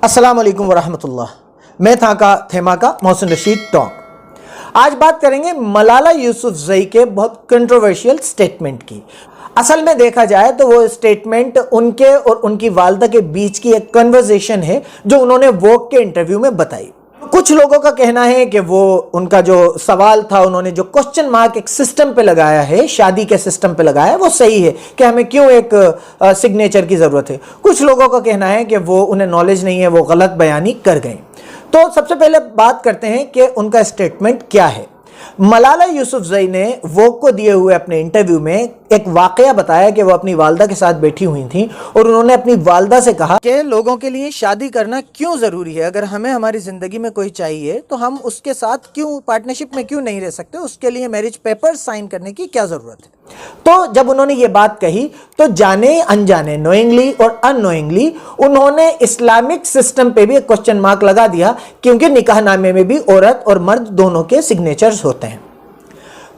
अस्सलाम वालेकुम वरहमतुल्लाह। मैं था का थेमा का मोहसिन रशीद टॉक। आज बात करेंगे मलाला यूसुफजई के बहुत कंट्रोवर्शियल स्टेटमेंट की। असल में देखा जाए तो वो स्टेटमेंट उनके और उनकी वालदा के बीच की एक कन्वर्सेशन है जो उन्होंने वोग के इंटरव्यू में बताई। कुछ लोगों का कहना है कि वो उनका जो सवाल था, उन्होंने जो क्वेश्चन मार्क एक सिस्टम पे लगाया है, शादी के सिस्टम पे लगाया है, वो सही है कि हमें क्यों एक सिग्नेचर की ज़रूरत है। कुछ लोगों का कहना है कि वो उन्हें नॉलेज नहीं है, वो गलत बयानी कर गए। तो सबसे पहले बात करते हैं कि उनका स्टेटमेंट क्या है। मलाला यूसुफजई ने वोग को दिए हुए अपने इंटरव्यू में एक वाकया बताया कि वो अपनी वालदा के साथ बैठी हुई थी और उन्होंने अपनी वालदा से कहा कि लोगों के लिए शादी करना क्यों ज़रूरी है। अगर हमें हमारी ज़िंदगी में कोई चाहिए तो हम उसके साथ क्यों पार्टनरशिप में क्यों नहीं रह सकते, उसके लिए मैरिज पेपर साइन करने की क्या ज़रूरत है। तो जब उन्होंने ये बात कही तो जाने अनजाने, नोइंगली और अननोइंगली, उन्होंने इस्लामिक सिस्टम पे भी एक क्वेश्चन मार्क लगा दिया, क्योंकि निकाहनामे में भी औरत और मर्द दोनों के सिग्नेचर्स होते हैं।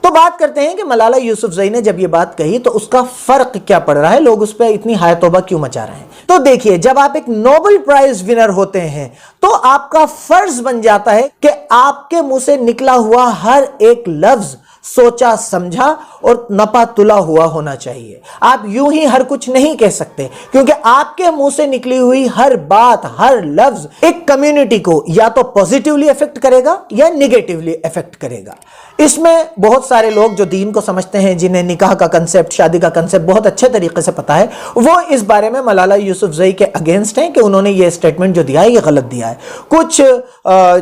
तो बात करते हैं कि मलाला यूसुफजई ने जब ये बात कही तो उसका फर्क क्या पड़ रहा है, लोग उस पर इतनी हाय तौबा क्यों मचा रहे हैं। तो देखिए, जब आप एक नोबेल प्राइज विनर होते हैं तो आपका फर्ज बन जाता है कि आपके मुंह से निकला हुआ हर एक लफ्ज सोचा समझा और नपा तुला हुआ होना चाहिए। आप यूं ही हर कुछ नहीं कह सकते, क्योंकि आपके मुंह से निकली हुई हर बात, हर लफ्ज एक कम्युनिटी को या तो पॉजिटिवली इफेक्ट करेगा या निगेटिवली इफेक्ट करेगा। इसमें बहुत सारे लोग जो दीन को समझते हैं, जिन्हें निकाह का कंसेप्ट, शादी का कंसेप्ट बहुत अच्छे तरीके से पता है, वो इस बारे में मलाला यूसुफजई के अगेंस्ट हैं कि उन्होंने ये स्टेटमेंट जो दिया है ये गलत दिया है। कुछ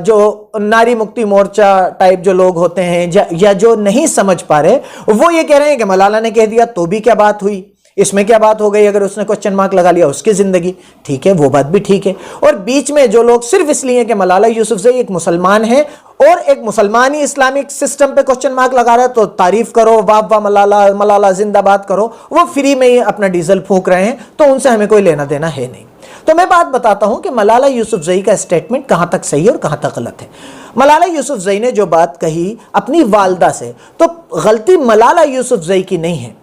जो नारी मुक्ति मोर्चा टाइप जो लोग होते हैं या जो नहीं समझ पा रहे, वो ये कह रहे हैं कि मलाला ने कह दिया तो भी क्या बात हुई, इसमें क्या बात हो गई, अगर उसने क्वेश्चन मार्क लगा लिया उसकी जिंदगी। ठीक है, वो बात भी ठीक है। और बीच में जो लोग सिर्फ इसलिए कि मलाला यूसुफजई एक मुसलमान है और एक मुसलमानी इस्लामिक सिस्टम पे क्वेश्चन मार्क लगा रहा है तो तारीफ करो, वाह वाह मलाला, मलाला जिंदाबाद करो, वो फ्री में ही अपना डीजल फूंक रहे हैं, तो उनसे हमें कोई लेना देना है नहीं। तो मैं बात बताता हूं कि मलाला यूसुफजई का स्टेटमेंट कहां तक सही है और कहां तक गलत है। मलाला यूसुफजई ने जो बात कही अपनी वालदा से, तो गलती मलाला यूसुफजई की नहीं है,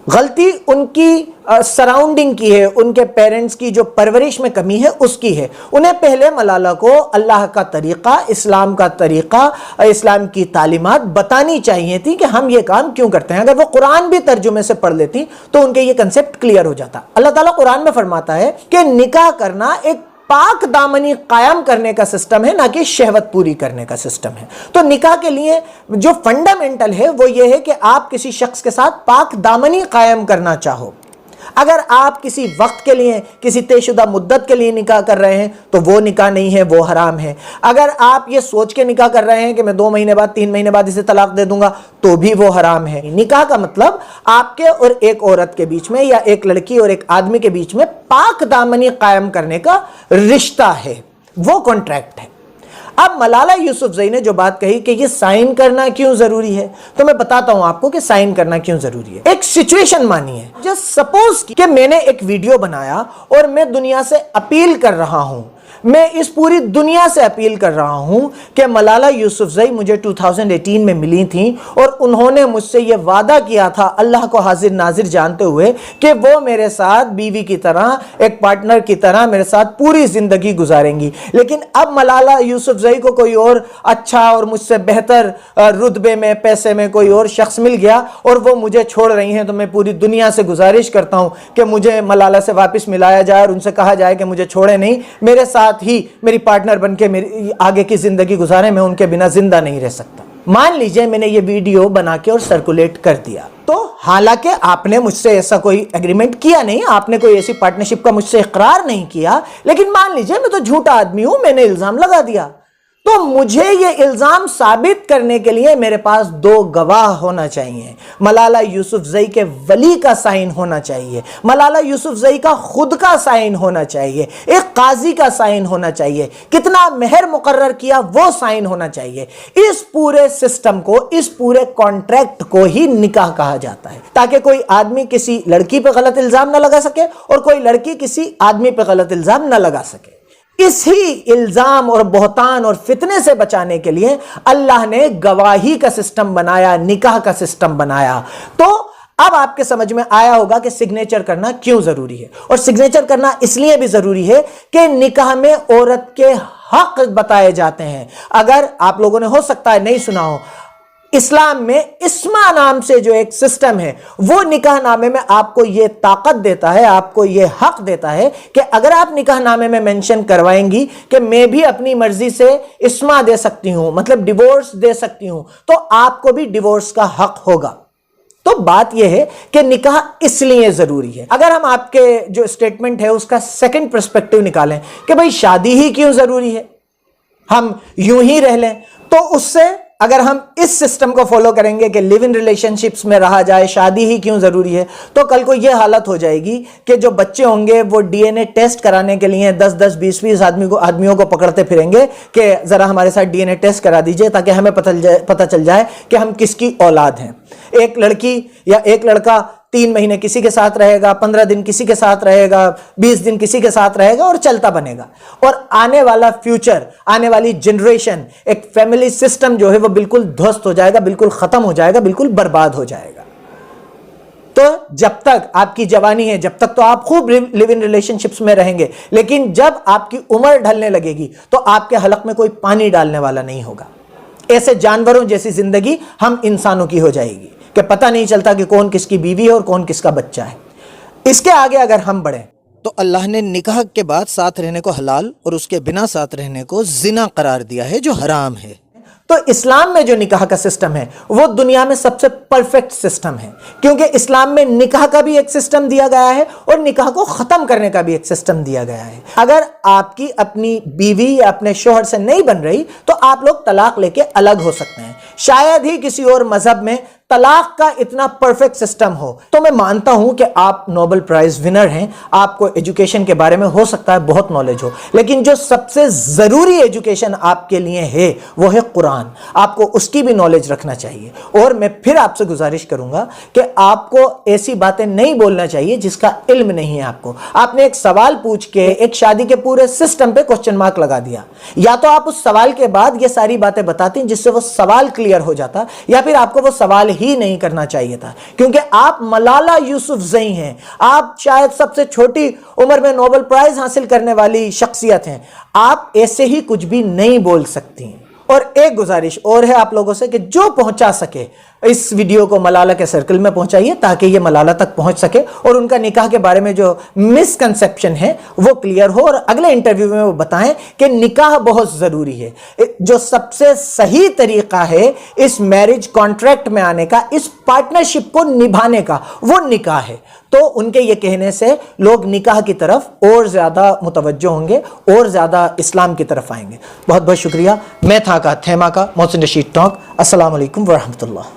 गलती उनकी सराउंडिंग की है, उनके पेरेंट्स की जो परवरिश में कमी है उसकी है। उन्हें पहले मलाला को अल्लाह का तरीक़ा, इस्लाम का तरीक़ा, इस्लाम की तालीमात बतानी चाहिए थी कि हम ये काम क्यों करते हैं। अगर वो कुरान भी तर्जुमे से पढ़ लेती तो उनके ये कंसेप्ट क्लियर हो जाता। अल्लाह ताला कुरान में फरमाता है कि निकाह करना एक पाक दामनी कायम करने का सिस्टम है, ना कि शहवत पूरी करने का सिस्टम है। तो निकाह के लिए जो फंडामेंटल है वो ये है कि आप किसी शख्स के साथ पाक दामनी कायम करना चाहो। अगर आप किसी वक्त के लिए, किसी तयशुदा मुद्दत के लिए निकाह कर रहे हैं तो वो निकाह नहीं है, वो हराम है। अगर आप ये सोच के निकाह कर रहे हैं कि मैं 2 महीने बाद, 3 महीने बाद इसे तलाक दे दूंगा, तो भी वो हराम है। निकाह का मतलब आपके और एक औरत के बीच में या एक लड़की और एक आदमी के बीच में पाक दामनी कायम करने का रिश्ता है, वो कॉन्ट्रैक्ट है। अब मलाला यूसुफजई ने जो बात कही कि ये साइन करना क्यों जरूरी है, तो मैं बताता हूं आपको कि साइन करना क्यों जरूरी है। एक सिचुएशन मानिए, जस्ट सपोज कि मैंने एक वीडियो बनाया और मैं दुनिया से अपील कर रहा हूं, मैं इस पूरी दुनिया से अपील कर रहा हूं कि मलाला यूसुफजई मुझे 2018 में मिली थी और उन्होंने मुझसे यह वादा किया था अल्लाह को हाजिर नाजिर जानते हुए कि वो मेरे साथ बीवी की तरह, एक पार्टनर की तरह मेरे साथ पूरी जिंदगी गुजारेंगी। लेकिन अब मलाला यूसुफजई को कोई और अच्छा और मुझसे बेहतर रुतबे में, पैसे में कोई और शख्स मिल गया और वो मुझे छोड़ रही हैं। तो मैं पूरी दुनिया से गुजारिश करता हूं कि मुझे मलाला से वापस मिलाया जाए और उनसे कहा जाए कि मुझे छोड़े नहीं, मेरे साथ ही मेरी पार्टनर बनके मेरी आगे की जिंदगी गुजारे, मैं उनके बिना जिंदा नहीं रह सकता। मान लीजिए मैंने ये वीडियो बना के और सर्कुलेट कर दिया, तो हालांकि आपने मुझसे ऐसा कोई एग्रीमेंट किया नहीं, आपने कोई ऐसी पार्टनरशिप का मुझसे इकरार नहीं किया, लेकिन मान लीजिए मैं तो झूठा आदमी हूं, मैंने इल्जाम लगा दिया, तो मुझे ये इल्जाम साबित करने के लिए मेरे पास 2 गवाह होना चाहिए। मलाला यूसुफजई के वली का साइन होना चाहिए, मलाला यूसुफजई का खुद का साइन होना चाहिए, एक काजी का साइन होना चाहिए, कितना मेहर मुकर्रर किया वो साइन होना चाहिए। इस पूरे सिस्टम को, इस पूरे कॉन्ट्रैक्ट को ही निकाह कहा जाता है, ताकि कोई आदमी किसी लड़की पे गलत इल्जाम ना लगा सके और कोई लड़की किसी आदमी पे गलत इल्जाम ना लगा सके। इसी इल्जाम और बहतान और फितने से बचाने के लिए अल्लाह ने गवाही का सिस्टम बनाया, निकाह का सिस्टम बनाया। तो اب آپ کے سمجھ میں آیا ہوگا کہ سگنیچر کرنا کیوں ضروری ہے، اور سگنیچر کرنا اس لیے بھی ضروری ہے کہ نکاح میں عورت کے حق بتائے جاتے ہیں۔ اگر آپ لوگوں نے ہو سکتا ہے نہیں سنا ہو، اسلام میں اسما نام سے جو ایک سسٹم ہے، وہ نکاح نامے میں آپ کو یہ طاقت دیتا ہے، آپ کو یہ حق دیتا ہے کہ اگر آپ نکاح نامے میں مینشن کروائیں گی کہ میں بھی اپنی مرضی سے اسما دے سکتی ہوں، مطلب ڈیورس دے سکتی ہوں، تو آپ کو بھی ڈیورس کا حق ہوگا۔ تو بات یہ ہے کہ نکاح اس لیے ضروری ہے۔ اگر ہم آپ کے جو سٹیٹمنٹ ہے اس کا سیکنڈ پرسپیکٹو نکالیں کہ بھئی شادی ہی کیوں ضروری ہے، ہم یوں ہی رہ لیں، تو اس سے اگر ہم اس سسٹم کو فالو کریں گے کہ لیو ان ریلیشن شپس میں رہا جائے، شادی ہی کیوں ضروری ہے، تو کل کو یہ حالت ہو جائے گی کہ جو بچے ہوں گے وہ ڈی این اے ٹیسٹ کرانے کے لیے 10 20 آدمیوں کو پکڑتے پھریں گے کہ ذرا ہمارے ساتھ ڈی این اے ٹیسٹ کرا دیجئے تاکہ ہمیں پتہ چل جائے کہ ہم کس کی اولاد ہیں۔ ایک لڑکی یا ایک لڑکا 3 مہینے کسی کے ساتھ رہے گا، 15 دن کسی کے ساتھ رہے گا، 20 دن کسی کے ساتھ رہے گا، اور چلتا بنے گا، اور آنے والا فیوچر، آنے والی جنریشن، ایک فیملی سسٹم جو ہے وہ بالکل دھوست ہو جائے گا، بالکل ختم ہو جائے گا، بالکل برباد ہو جائے گا۔ تو جب تک آپ کی جوانی ہے، جب تک تو آپ خوب لیو ان ریلیشن شپس میں رہیں گے، لیکن جب آپ کی عمر ڈھلنے لگے گی تو آپ کے حلق میں کوئی پانی ڈالنے والا نہیں ہوگا۔ ایسے جانوروں جیسی زندگی ہم انسانوں کی ہو جائے گی کہ پتہ نہیں چلتا کہ کون کس کی بیوی ہے اور کون کس کا بچہ ہے۔ اس کے آگے اگر ہم بڑھیں تو اللہ نے نکاح کے بعد ساتھ رہنے کو حلال اور اس کے بنا ساتھ رہنے کو زنا قرار دیا ہے، جو حرام ہے۔ تو اسلام میں جو نکاح کا سسٹم ہے وہ دنیا میں سب سے پرفیکٹ سسٹم ہے، کیونکہ اسلام میں نکاح کا بھی ایک سسٹم دیا گیا ہے اور نکاح کو ختم کرنے کا بھی ایک سسٹم دیا گیا ہے۔ اگر آپ کی اپنی بیوی یا اپنے شوہر سے نہیں بن رہی تو آپ لوگ طلاق لے کے الگ ہو سکتے ہیں۔ شاید ہی کسی اور مذہب میں طلاق کا اتنا پرفیکٹ سسٹم ہو۔ تو میں مانتا ہوں کہ آپ نوبل پرائز ونر ہیں، آپ کو ایجوکیشن کے بارے میں ہو سکتا ہے بہت نالج ہو، لیکن جو سب سے ضروری ایجوکیشن آپ کے لیے ہے وہ ہے قرآن۔ آپ کو اس کی بھی نالج رکھنا چاہیے، اور میں پھر آپ سے گزارش کروں گا کہ آپ کو ایسی باتیں نہیں بولنا چاہیے جس کا علم نہیں ہے آپ کو۔ آپ نے ایک سوال پوچھ کے ایک شادی کے پورے سسٹم پہ کوسچن مارک لگا دیا، یا تو آپ اس سوال کے بعد یہ ساری باتیں بتاتی جس سے وہ سوال کلیئر ہو جاتا، یا پھر آپ کو وہ سوال ہی نہیں کرنا چاہیے تھا، کیونکہ آپ ملالہ یوسفزئی ہیں، آپ شاید سب سے چھوٹی عمر میں نوبل پرائز حاصل کرنے والی شخصیت ہیں، آپ ایسے ہی کچھ بھی نہیں بول سکتی ہیں۔ اور ایک گزارش اور ہے آپ لوگوں سے کہ جو پہنچا سکے اس ویڈیو کو ملالہ کے سرکل میں پہنچائیے تاکہ یہ ملالہ تک پہنچ سکے اور ان کا نکاح کے بارے میں جو مسکنسیپشن ہے وہ کلیئر ہو، اور اگلے انٹرویو میں وہ بتائیں کہ نکاح بہت ضروری ہے۔ جو سب سے صحیح طریقہ ہے اس میرج کانٹریکٹ میں آنے کا، اس پارٹنرشپ کو نبھانے کا، وہ نکاح ہے۔ تو ان کے یہ کہنے سے لوگ نکاح کی طرف اور زیادہ متوجہ ہوں گے اور زیادہ اسلام کی طرف آئیں گے۔ بہت بہت شکریہ۔ میں تھا کا تھیما کا محسن رشید ٹانک۔ السلام علیکم ورحمۃ اللہ۔